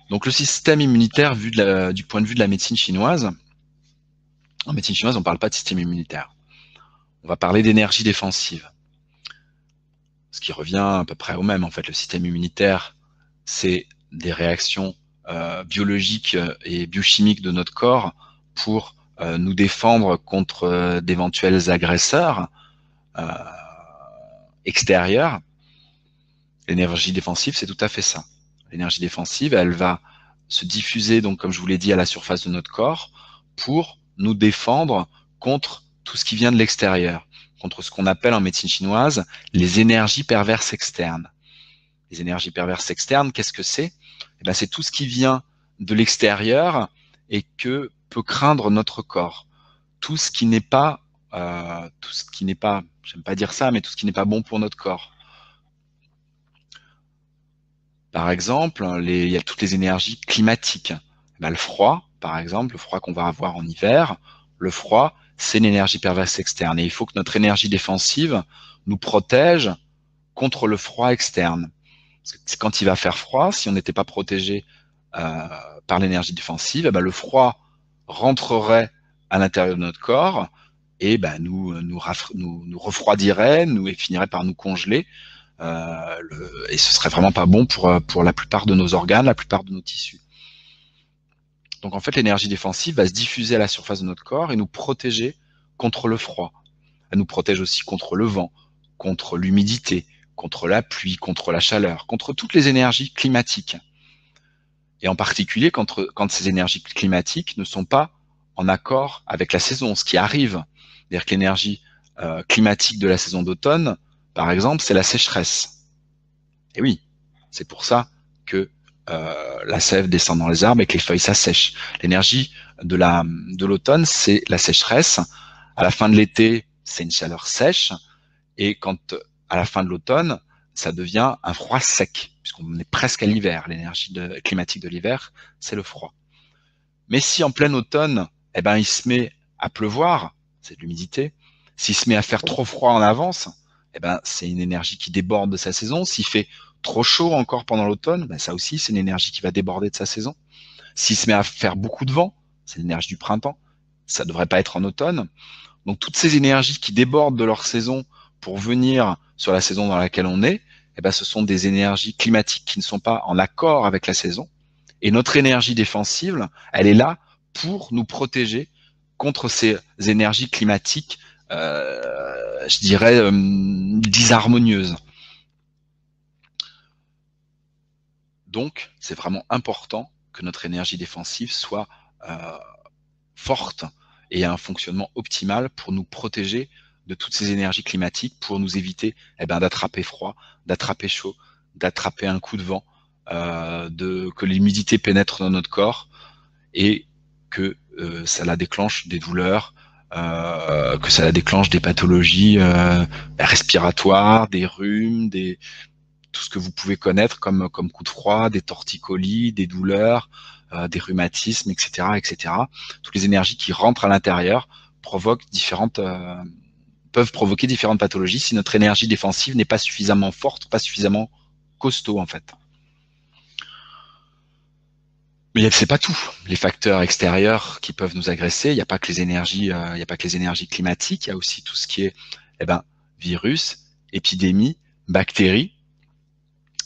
Donc le système immunitaire vu du point de vue de la médecine chinoise, en médecine chinoise, on ne parle pas de système immunitaire. On va parler d'énergie défensive. Ce qui revient à peu près au même. En fait, le système immunitaire, c'est des réactions biologiques et biochimiques de notre corps pour nous défendre contre d'éventuels agresseurs extérieurs. L'énergie défensive, c'est tout à fait ça. L'énergie défensive, elle va se diffuser, donc comme je vous l'ai dit, à la surface de notre corps pour nous défendre contre tout ce qui vient de l'extérieur, contre ce qu'on appelle en médecine chinoise les énergies perverses externes. Les énergies perverses externes, qu'est-ce que c'est? Eh ben, c'est tout ce qui vient de l'extérieur et que peut craindre notre corps. Tout ce qui n'est pas, j'aime pas dire ça, mais tout ce qui n'est pas bon pour notre corps. Par exemple, il y a toutes les énergies climatiques. Ben, le froid, par exemple, le froid qu'on va avoir en hiver, le froid, c'est une énergie perverse externe. Et il faut que notre énergie défensive nous protège contre le froid externe. Parce que quand il va faire froid, si on n'était pas protégé par l'énergie défensive, eh ben, le froid rentrerait à l'intérieur de notre corps et ben, nous refroidirait, et finirait par nous congeler. Et ce serait vraiment pas bon pour la plupart de nos organes, la plupart de nos tissus. Donc en fait, l'énergie défensive va se diffuser à la surface de notre corps et nous protéger contre le froid. Elle nous protège aussi contre le vent, contre l'humidité, contre la pluie, contre la chaleur, contre toutes les énergies climatiques. Et en particulier quand ces énergies climatiques ne sont pas en accord avec la saison, ce qui arrive. C'est-à-dire que l'énergie climatique de la saison d'automne, par exemple, c'est la sécheresse. Et oui, c'est pour ça que la sève descend dans les arbres et que les feuilles s'assèchent. L'énergie de l'automne, c'est la sécheresse. À la fin de l'été, c'est une chaleur sèche. Et quand, à la fin de l'automne, ça devient un froid sec, puisqu'on est presque à l'hiver. L'énergie climatique de l'hiver, c'est le froid. Mais si en plein automne, eh ben, il se met à pleuvoir, c'est de l'humidité. S'il se met à faire trop froid en avance, eh ben, c'est une énergie qui déborde de sa saison. S'il fait trop chaud encore pendant l'automne, ben, ça aussi, c'est une énergie qui va déborder de sa saison. S'il se met à faire beaucoup de vent, c'est l'énergie du printemps. Ça ne devrait pas être en automne. Donc, toutes ces énergies qui débordent de leur saison pour venir sur la saison dans laquelle on est, eh ben, ce sont des énergies climatiques qui ne sont pas en accord avec la saison. Et notre énergie défensive, elle est là pour nous protéger contre ces énergies climatiques, je dirais, disharmonieuses. Donc, c'est vraiment important que notre énergie défensive soit forte et ait un fonctionnement optimal pour nous protéger de toutes ces énergies climatiques, pour nous éviter d'attraper froid, d'attraper chaud, d'attraper un coup de vent, que l'humidité pénètre dans notre corps et que ça la déclenche des douleurs, que ça la déclenche des pathologies respiratoires, des rhumes, tout ce que vous pouvez connaître comme coup de froid, des torticolis, des douleurs, des rhumatismes, etc., etc. Toutes les énergies qui rentrent à l'intérieur peuvent provoquer différentes pathologies si notre énergie défensive n'est pas suffisamment forte, pas suffisamment costaud en fait. Mais c'est pas tout. Les facteurs extérieurs qui peuvent nous agresser, il n'y a pas que les énergies, climatiques, il y a aussi tout ce qui est, virus, épidémies, bactéries.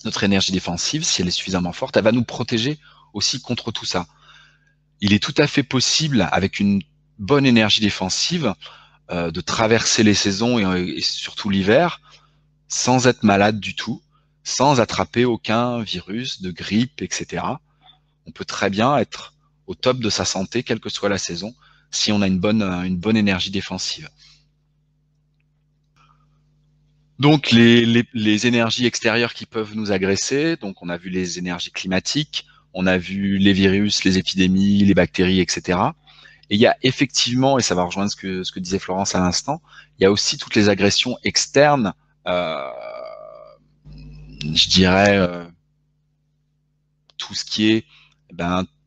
Notre énergie défensive, si elle est suffisamment forte, elle va nous protéger aussi contre tout ça. Il est tout à fait possible, avec une bonne énergie défensive, de traverser les saisons et surtout l'hiver, sans être malade du tout, sans attraper aucun virus de grippe, etc. On peut très bien être au top de sa santé, quelle que soit la saison, si on a une bonne énergie défensive. Donc les énergies extérieures qui peuvent nous agresser, donc on a vu les énergies climatiques, on a vu les virus, les épidémies, les bactéries, etc. Et il y a effectivement, et ça va rejoindre ce que disait Florence à l'instant, il y a aussi toutes les agressions externes, je dirais tout ce qui est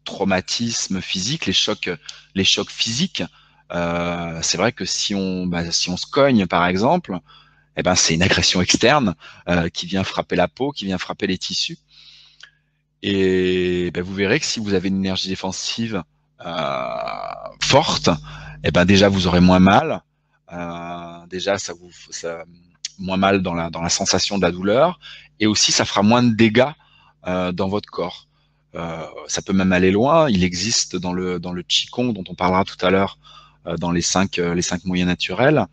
traumatisme physique, les chocs physiques. C'est vrai que si on se cogne par exemple, c'est une agression externe qui vient frapper la peau, qui vient frapper les tissus. Et ben, vous verrez que si vous avez une énergie défensive forte, et ben déjà vous aurez moins mal. Déjà moins mal dans la sensation de la douleur, et aussi ça fera moins de dégâts dans votre corps. Ça peut même aller loin. Il existe dans le Qigong dont on parlera tout à l'heure, dans les cinq moyens naturels.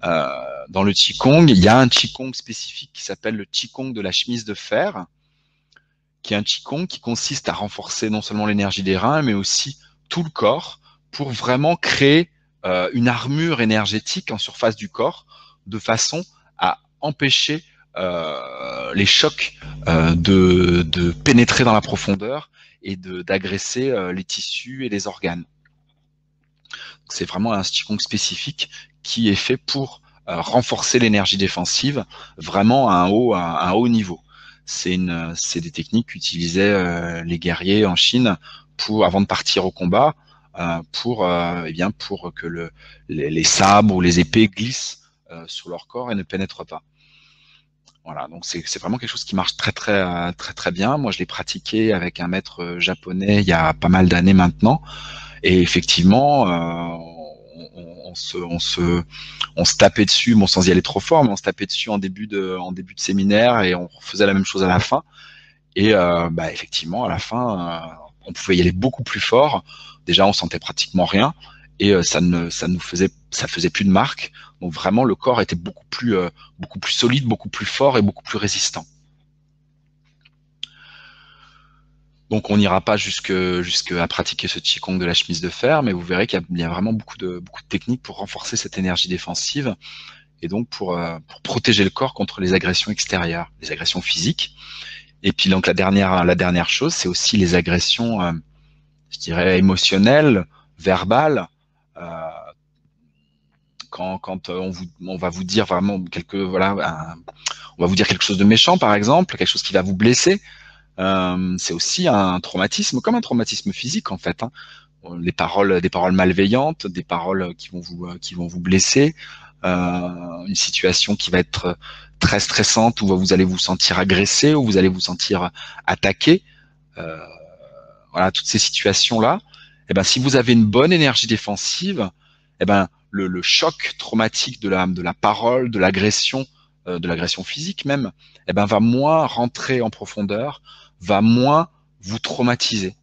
Euh, dans le Qigong, il y a un Qigong spécifique qui s'appelle le Qigong de la chemise de fer, qui est un Qigong qui consiste à renforcer non seulement l'énergie des reins, mais aussi tout le corps pour vraiment créer une armure énergétique en surface du corps de façon à empêcher les chocs de pénétrer dans la profondeur et d'agresser les tissus et les organes. C'est vraiment un Qigong spécifique qui est fait pour renforcer l'énergie défensive vraiment à un haut niveau. C'est des techniques qu'utilisaient les guerriers en Chine avant de partir au combat, pour que les sabres ou les épées glissent sur leur corps et ne pénètrent pas. Voilà, donc c'est vraiment quelque chose qui marche très bien. Moi, je l'ai pratiqué avec un maître japonais il y a pas mal d'années maintenant, et effectivement, on se tapait dessus, bon, sans y aller trop fort, mais on se tapait dessus en début de séminaire, et on faisait la même chose à la fin. Et bah, effectivement, à la fin, on pouvait y aller beaucoup plus fort. Déjà, on sentait pratiquement rien, et ça faisait plus de marque. Donc vraiment, le corps était beaucoup plus solide, beaucoup plus fort et beaucoup plus résistant. Donc on n'ira pas jusqu'à pratiquer ce Qigong de la chemise de fer, mais vous verrez qu'il y a vraiment beaucoup de techniques pour renforcer cette énergie défensive, et donc pour protéger le corps contre les agressions extérieures, les agressions physiques. Et puis donc la dernière chose, c'est aussi les agressions, je dirais, émotionnelles, verbales. Euh, quand on va vous dire vraiment on va vous dire quelque chose de méchant, par exemple, quelque chose qui va vous blesser. C'est aussi un traumatisme, comme un traumatisme physique en fait, hein. Des paroles malveillantes, des paroles qui vont vous blesser, une situation qui va être très stressante, où vous allez vous sentir agressé, où vous allez vous sentir attaqué. Euh, voilà, toutes ces situations-là. Eh ben, si vous avez une bonne énergie défensive, eh ben, le choc traumatique de la parole, de l'agression physique même, eh ben, va moins rentrer en profondeur, va moins vous traumatiser.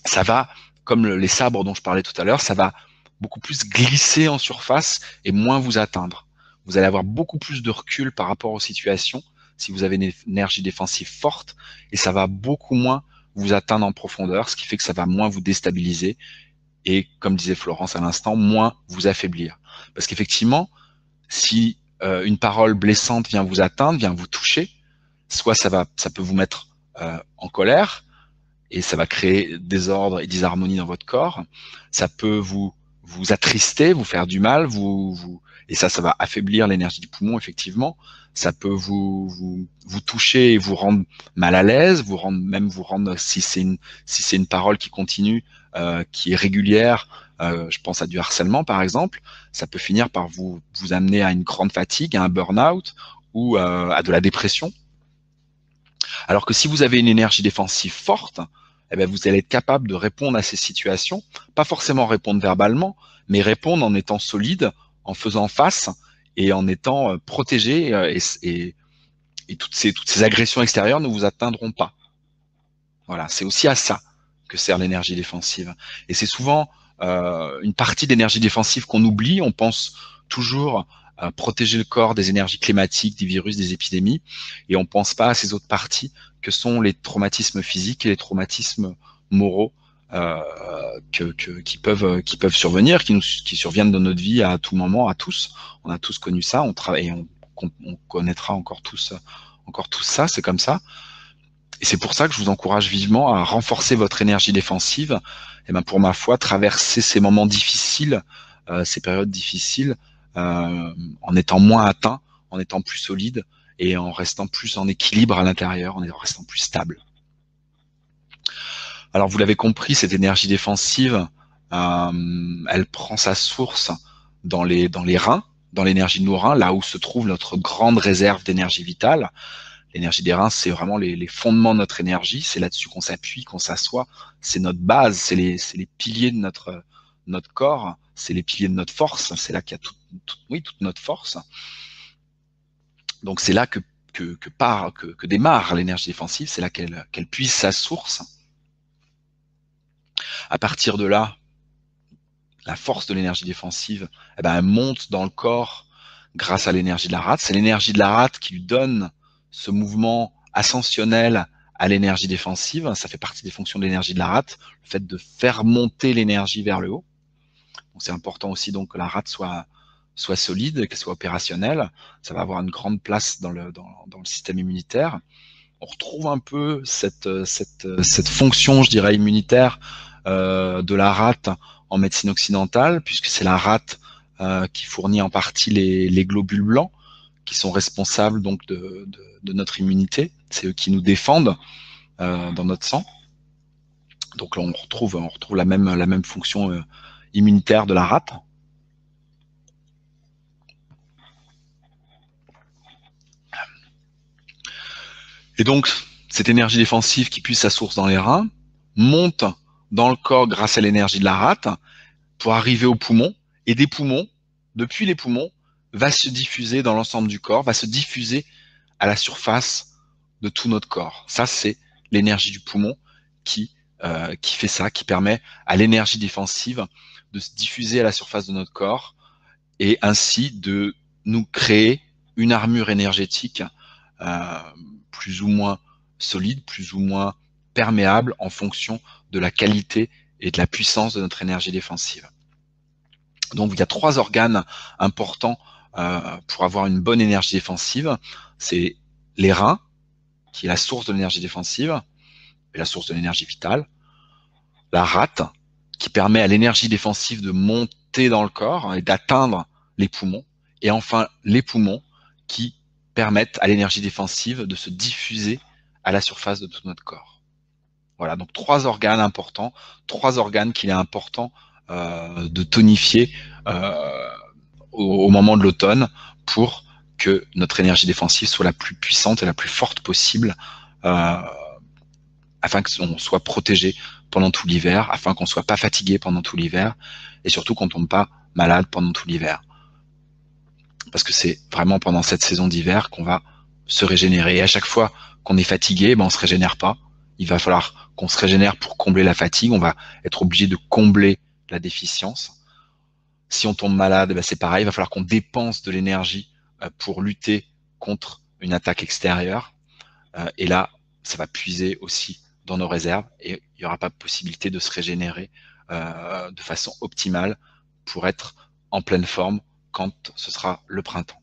Ça va, comme les sabres dont je parlais tout à l'heure, ça va beaucoup plus glisser en surface et moins vous atteindre. Vous allez avoir beaucoup plus de recul par rapport aux situations si vous avez une énergie défensive forte, et ça va beaucoup moins vous atteindre en profondeur, ce qui fait que ça va moins vous déstabiliser et, comme disait Florence à l'instant, moins vous affaiblir. Parce qu'effectivement, si une parole blessante vient vous atteindre, vient vous toucher, soit ça peut vous mettre en colère, et ça va créer désordre et disharmonie dans votre corps. Ça peut vous attrister, vous faire du mal, et ça va affaiblir l'énergie du poumon, effectivement. Ça peut vous toucher et vous rendre mal à l'aise, vous rendre, si c'est une parole qui continue, qui est régulière, je pense à du harcèlement par exemple, ça peut finir par vous amener à une grande fatigue, à un burn-out, ou à de la dépression. Alors que si vous avez une énergie défensive forte, eh bien, vous allez être capable de répondre à ces situations, pas forcément répondre verbalement, mais répondre en étant solide, en faisant face et en étant protégé, et toutes ces agressions extérieures ne vous atteindront pas. Voilà, c'est aussi à ça que sert l'énergie défensive. Et c'est souvent une partie d'énergie défensive qu'on oublie. On pense toujours à protéger le corps des énergies climatiques, des virus, des épidémies, et on pense pas à ces autres parties que sont les traumatismes physiques et les traumatismes moraux, qui peuvent survenir, qui surviennent dans notre vie à tout moment, à tous. On a tous connu ça, on travaille, on connaîtra encore tous ça, c'est comme ça. Et c'est pour ça que je vous encourage vivement à renforcer votre énergie défensive. Et ben, pour ma foi, traverser ces moments difficiles, ces périodes difficiles, en étant moins atteint, en étant plus solide, et en restant plus en équilibre à l'intérieur, en restant plus stable. Alors, vous l'avez compris, cette énergie défensive, elle prend sa source dans les reins, dans l'énergie de nos reins, là où se trouve notre grande réserve d'énergie vitale. L'énergie des reins, c'est vraiment les fondements de notre énergie. C'est là-dessus qu'on s'appuie, qu'on s'assoit. C'est notre base, c'est les piliers de notre corps. C'est les piliers de notre force. C'est là qu'il y a toute notre force. Donc c'est là que démarre l'énergie défensive. C'est là qu'elle puise sa source. À partir de là, la force de l'énergie défensive, eh ben, elle monte dans le corps grâce à l'énergie de la rate. C'est l'énergie de la rate qui lui donne ce mouvement ascensionnel à l'énergie défensive. Ça fait partie des fonctions de l'énergie de la rate, le fait de faire monter l'énergie vers le haut. Donc c'est important aussi donc que la rate soit solide, qu'elle soit opérationnelle. Ça va avoir une grande place dans le système immunitaire. On retrouve un peu cette fonction, je dirais, immunitaire de la rate en médecine occidentale, puisque c'est la rate qui fournit en partie les globules blancs, qui sont responsables donc de notre immunité. C'est eux qui nous défendent dans notre sang. Donc là, on retrouve la même fonction immunitaire de la rate. Et donc, cette énergie défensive qui puise sa source dans les reins monte dans le corps grâce à l'énergie de la rate pour arriver aux poumons, et des poumons, depuis les poumons, va se diffuser dans l'ensemble du corps, va se diffuser à la surface de tout notre corps. Ça, c'est l'énergie du poumon qui fait ça, qui permet à l'énergie défensive de se diffuser à la surface de notre corps et ainsi de nous créer une armure énergétique plus ou moins solide, plus ou moins perméable en fonction de la qualité et de la puissance de notre énergie défensive. Donc il y a 3 organes importants pour avoir une bonne énergie défensive. C'est les reins, qui est la source de l'énergie défensive et la source de l'énergie vitale. La rate, qui permet à l'énergie défensive de monter dans le corps et d'atteindre les poumons. Et enfin, les poumons, qui permettent à l'énergie défensive de se diffuser à la surface de tout notre corps. Voilà, donc 3 organes importants, 3 organes qu'il est important de tonifier au moment de l'automne pour que notre énergie défensive soit la plus puissante et la plus forte possible afin qu'on soit protégé pendant tout l'hiver, afin qu'on ne soit pas fatigué pendant tout l'hiver et surtout qu'on ne tombe pas malade pendant tout l'hiver. Parce que c'est vraiment pendant cette saison d'hiver qu'on va se régénérer. Et à chaque fois qu'on est fatigué, ben on ne se régénère pas. Il va falloir qu'on se régénère pour combler la fatigue. On va être obligé de combler la déficience. Si on tombe malade, ben c'est pareil. Il va falloir qu'on dépense de l'énergie pour lutter contre une attaque extérieure. Et là, ça va puiser aussi dans nos réserves et il n'y aura pas de possibilité de se régénérer de façon optimale pour être en pleine forme quand ce sera le printemps.